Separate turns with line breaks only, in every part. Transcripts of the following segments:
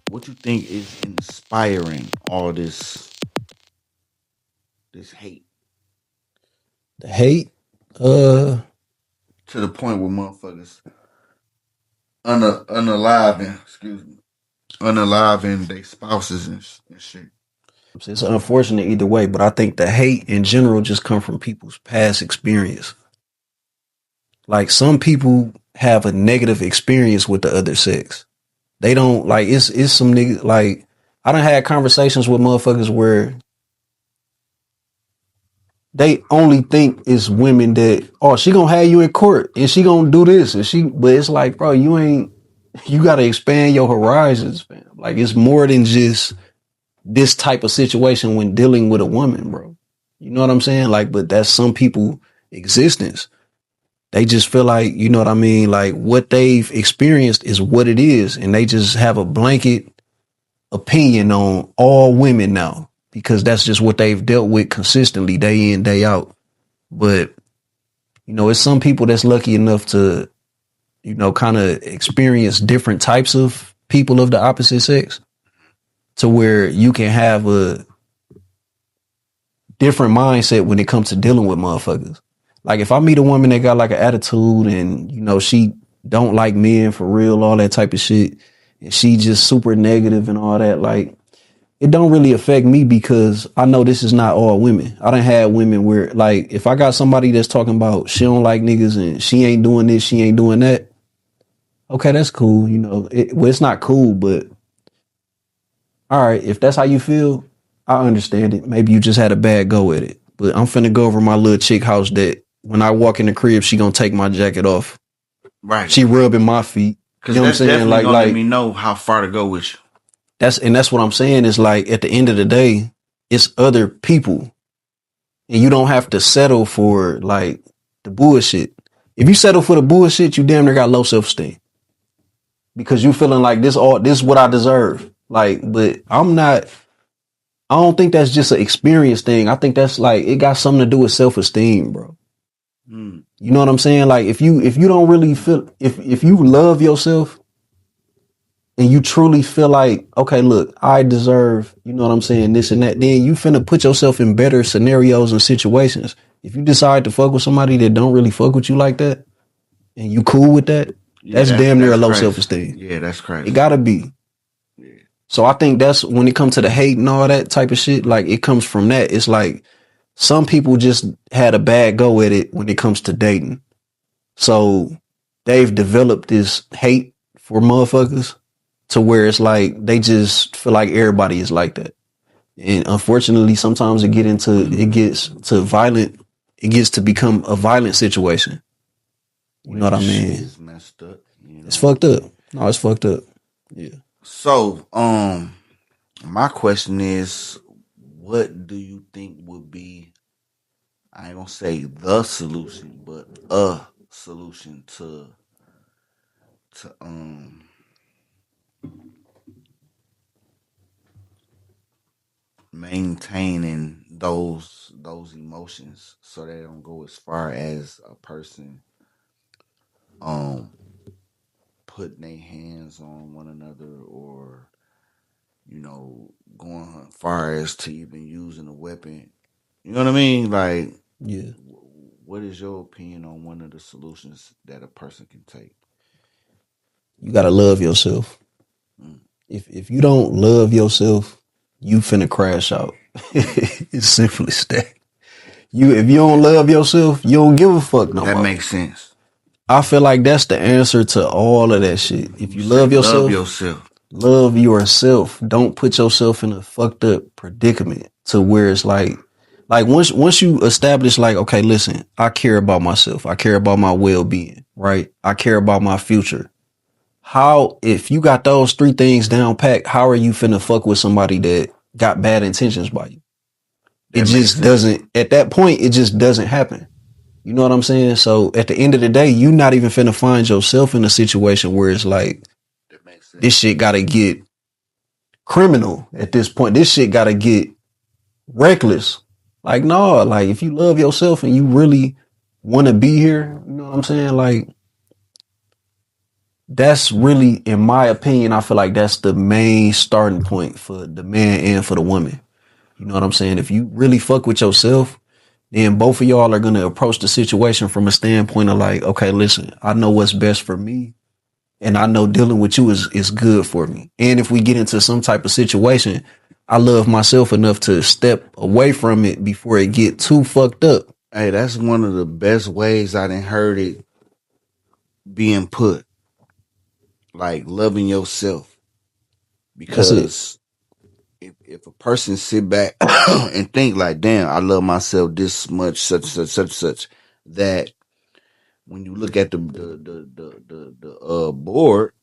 what you think is inspiring all this hate
The hate, uh,
to the point where motherfuckers unaliving, excuse me, unaliving their spouses and shit.
it's unfortunate either way, but I think the hate in general just come from people's past experience. Like some people have a negative experience with the other sex. They don't like it's some niggas like I done had conversations with motherfuckers where they only think it's women that she gonna have you in court and she gonna do this and but it's like bro you gotta expand your horizons, fam. Like it's more than just this type of situation when dealing with a woman, bro. You know what I'm saying? Like, but that's some people existence. They just feel like, you know what I mean? Like what they've experienced is what it is. And they just have a blanket opinion on all women now because that's just what they've dealt with consistently day in, day out. But, it's some people that's lucky enough to, kind of experience different types of people of the opposite sex to where you can have a different mindset when it comes to dealing with motherfuckers. Like if I meet a woman that got like an attitude and she don't like men for real, all that type of shit, and she just super negative and all that, like it don't really affect me because I know this is not all women. I done had women where like if I got somebody that's talking about she don't like niggas and she ain't doing this, she ain't doing that. Okay, that's cool. It's not cool, but all right, if that's how you feel, I understand it. Maybe you just had a bad go at it. But I'm finna go over my little chick house that when I walk in the crib, she gonna take my jacket off.
Right.
She rubbing my feet. You
Cause
know what I'm
that's
saying?
definitely
Like,
gonna let
like
me know how far to go with you.
that's what I'm saying is like at the end of the day, it's other people. And you don't have to settle for like the bullshit. If you settle for the bullshit, you damn near got low self-esteem. Because you feeling like this is what I deserve. Like, but I don't think that's just an experience thing. I think that's like it got something to do with self esteem, bro.
Mm.
You know what I'm saying? Like if you don't really feel if you love yourself and you truly feel like, okay, look, I deserve, you know what I'm saying, this and that, then you finna put yourself in better scenarios and situations. If you decide to fuck with somebody that don't really fuck with you like that and you cool with that,
Yeah,
that's damn near a
that's
low
crazy.
self esteem.
Yeah, that's
It
crazy.
gotta be.
Yeah.
So I think that's when it comes to the hate and all that type of shit, like it comes from that. It's like some people just had a bad go at it when it comes to dating. So they've developed this hate for motherfuckers to where it's like they just feel like everybody is like that. And unfortunately, sometimes it gets to violent. It gets to become a violent situation. You know what I
Which
mean?
is messed up, you
It's
know.
fucked up. No, it's fucked up. Yeah.
So, my question is, what do you think would be, I ain't gonna say the solution, but a solution to maintaining those emotions so they don't go as far as a person um putting their hands on one another or going as far as to even using a weapon. You know what I mean? Like,
Yeah.
what is your opinion on one of the solutions that a person can take?
You gotta love yourself.
Mm.
If you don't love yourself, you finna crash out. It's simple as that. If you don't love yourself, you don't give a fuck no
That
more.
makes sense.
I feel like that's the answer to all of that shit. If
You
you
say
love
love
yourself,
yourself.
love yourself. Don't put yourself in a fucked up predicament to where it's like once you establish like, okay, listen, I care about myself. I care about my well being, right? I care about my future. How if you got those three things down packed, how are you finna fuck with somebody that got bad intentions by you? It
That makes
just
sense.
doesn't at that point, it just doesn't happen. You know what I'm saying? So at the end of the day, you not even finna find yourself in a situation where it's like
That makes
this
sense.
shit gotta get criminal at this point. This shit gotta get reckless. Like, no, like if you love yourself and you really wanna be here, you know what I'm saying? Like that's really, in my opinion, I feel like that's the main starting point for the man and for the woman. You know what I'm saying? If you really fuck with yourself, then both of y'all are gonna approach the situation from a standpoint of like, okay, listen, I know what's best for me, and I know dealing with you is good for me. And if we get into some type of situation, I love myself enough to step away from it before it get too fucked up.
Hey, that's one of the best ways I done heard it being put. Like loving yourself.
That's it.
Because if a person sit back and think like, damn, I love myself this much, such, that when you look at the board,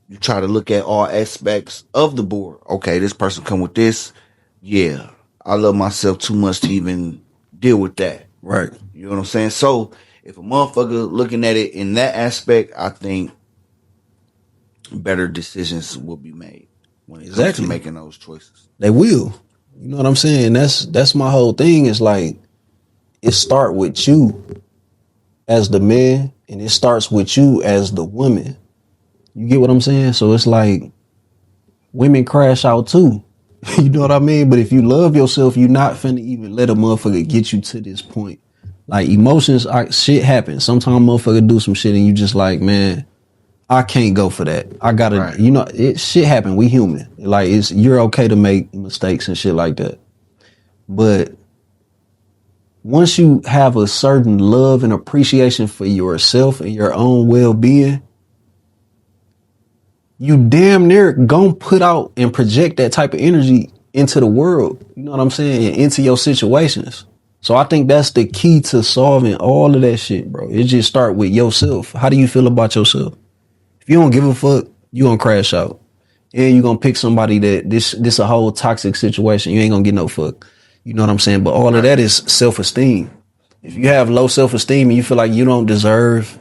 you try to look at all aspects of the board. Okay, this person come with this. Yeah, I love myself too much to even deal with that.
Right.
You know what I'm saying? So if a motherfucker looking at it in that aspect, I think better decisions will be made when it comes to
Exactly.
making those choices.
They will. You know what I'm saying? That's my whole thing. Is like it start with you as the man, and it starts with you as the woman. You get what I'm saying? So it's like women crash out too. You know what I mean? But if you love yourself, you're not finna even let a motherfucker get you to this point. Like emotions, shit happens. Sometimes motherfucker do some shit and you just like, man, I can't go for that. I gotta,
Right.
you know, it shit happen. We human. Like you're okay to make mistakes and shit like that. But once you have a certain love and appreciation for yourself and your own well being, you damn near gonna put out and project that type of energy into the world. You know what I'm saying? And into your situations. So I think that's the key to solving all of that shit, bro. It just start with yourself. How do you feel about yourself? If you don't give a fuck, you gonna crash out. And you gonna pick somebody that this a whole toxic situation. You ain't gonna get no fuck. You know what I'm saying? But all of
Right.
that is self-esteem. If you have low self-esteem and you feel like you don't deserve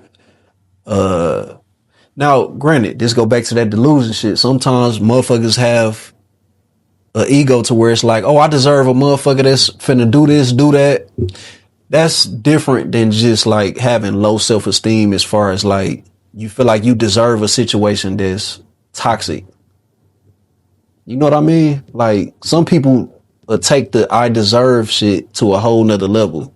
now, granted, this go back to that delusion shit. Sometimes motherfuckers have an ego to where it's like, oh, I deserve a motherfucker that's finna do this, do that. That's different than just like having low self esteem as far as like you feel like you deserve a situation that's toxic. You know what I mean? Like some people take the I deserve shit to a whole nother level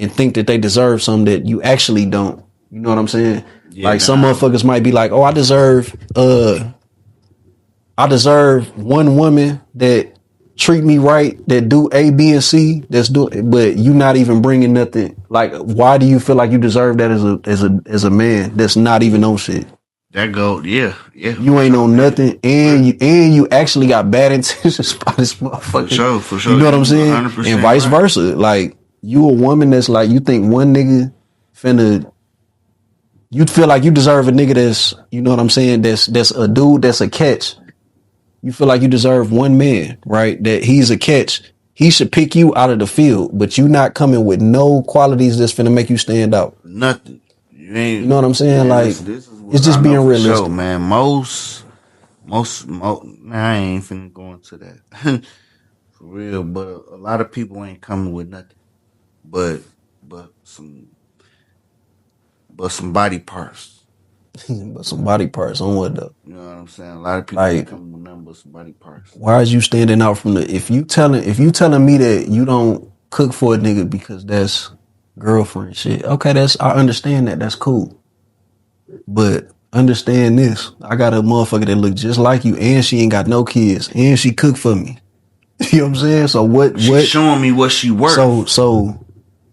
and think that they deserve something that you actually don't. You know what I'm saying?
Yeah,
Like some
nah.
motherfuckers might be like, oh, I deserve one woman that treat me right, that do A, B, and C. That's do, but you not even bringing nothing. Like, why do you feel like you deserve that as a man that's not even on shit?
That go, yeah, yeah,
You
for
ain't
sure.
on
Hey,
nothing,
yeah,
and you actually got bad intentions by this
for
motherfucker.
sure, for
You
sure.
know what I'm
You
saying? And
100%
vice
right.
versa. Like you a woman that's like you think one nigga finna. You feel like you deserve a nigga that's, you know what I'm saying, that's a dude that's a catch. You feel like you deserve one man, right? That he's a catch. He should pick you out of the field, but you not coming with no qualities that's finna make you stand out.
Nothing. You
You know
ain't,
what I'm saying?
man.
Like,
Listen, this is
it's
what I
just
know
being
for sure,
realistic.
man. Nah, I ain't finna go into that for real. But a lot of people ain't coming with nothing, but but some but some body parts.
But some body parts on what though?
You know what I'm saying? A lot of people ain't
Like,
coming with nothing but some body parts.
why is you standing out from the if you telling me that you don't cook for a nigga because that's girlfriend shit, okay, that's I understand that. That's cool. But understand this. I got a motherfucker that look just like you and she ain't got no kids and she cook for me. You know what I'm saying? So
She's
what
showing me what she worth.
so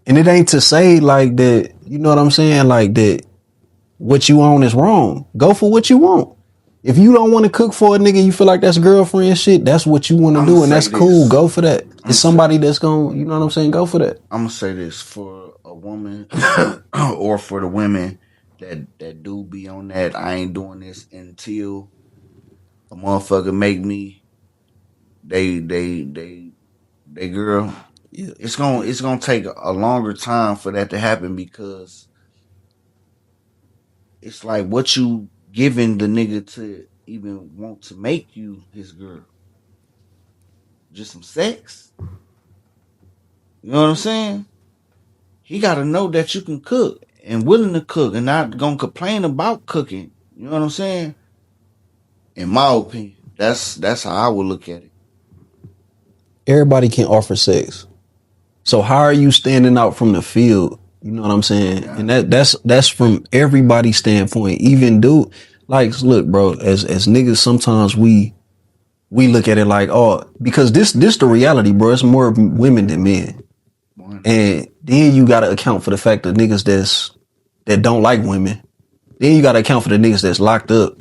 and it ain't to say like that, you know what I'm saying? Like that what you want is wrong. Go for what you want. If you don't want to cook for a nigga, you feel like that's girlfriend shit, that's what you want to
I'm gonna
do, and
say
that's cool.
this.
Go for that.
I'm
It's
gonna say,
somebody that's gonna, you know what I'm saying? Go for that.
I'm gonna say this for a woman or for the women that do be on that. I ain't doing this until a motherfucker make me they they they they girl.
Yeah.
It's gonna take a longer time for that to happen because it's like what you giving the nigga to even want to make you his girl. Just some sex. You know what I'm saying? He got to know that you can cook. and willing to cook and not gonna complain about cooking. You know what I'm saying? In my opinion, that's how I would look at it.
Everybody can offer sex. So how are you standing out from the field? You know what I'm saying?
Yeah,
And that's from everybody's standpoint. Even dude, like, look, bro, as niggas, sometimes we look at it like, oh, because this the reality, bro. It's more women than men.
one.
And then you gotta account for the fact that niggas that don't like women. Then you gotta account for the niggas that's locked up.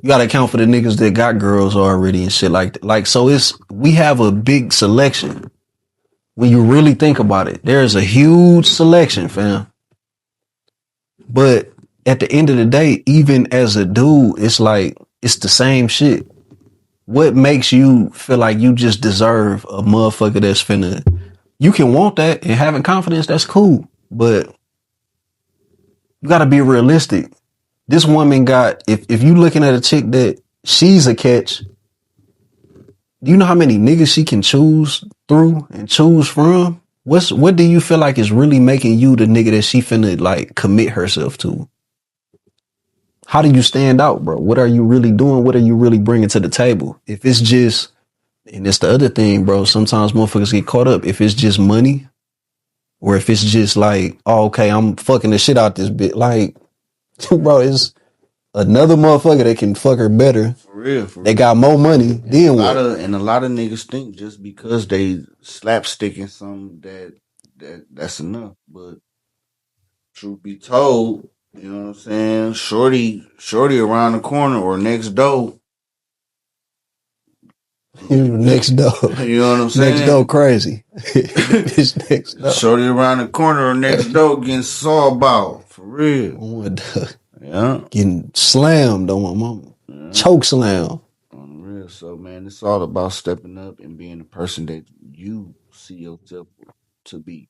You gotta account for the niggas that got girls already and shit like that. Like, so we have a big selection. When you really think about it, there's a huge selection, fam. But at the end of the day, even as a dude, it's like it's the same shit. What makes you feel like you just deserve a motherfucker that's finna? You can want that and having confidence, that's cool. But you gotta be realistic. This woman got, if you looking at a chick that she's a catch, do you know how many niggas she can choose through and choose from? What do you feel like is really making you the nigga that she finna like commit herself to? How do you stand out, bro? What are you really doing? What are you really bringing to the table? If it's just, and it's the other thing, bro, sometimes motherfuckers get caught up. If it's just money, or if it's just like, oh, okay, I'm fucking the shit out this bit. Like, bro, it's another motherfucker that can fuck her better.
For real, for
They
real.
got more money. Then what?
And a lot of niggas think just because they slapsticking something that's enough. But truth be told, you know what I'm saying? Shorty around the corner or next door.
Next door.
You know what I'm
Next door
saying?
crazy. It's next door.
Shorty around the corner or next door getting saw about. For real. Yeah.
Getting slammed on my mama.
Yeah.
Choke slam.
On the real. So man, it's all about stepping up and being the person that you see yourself to be.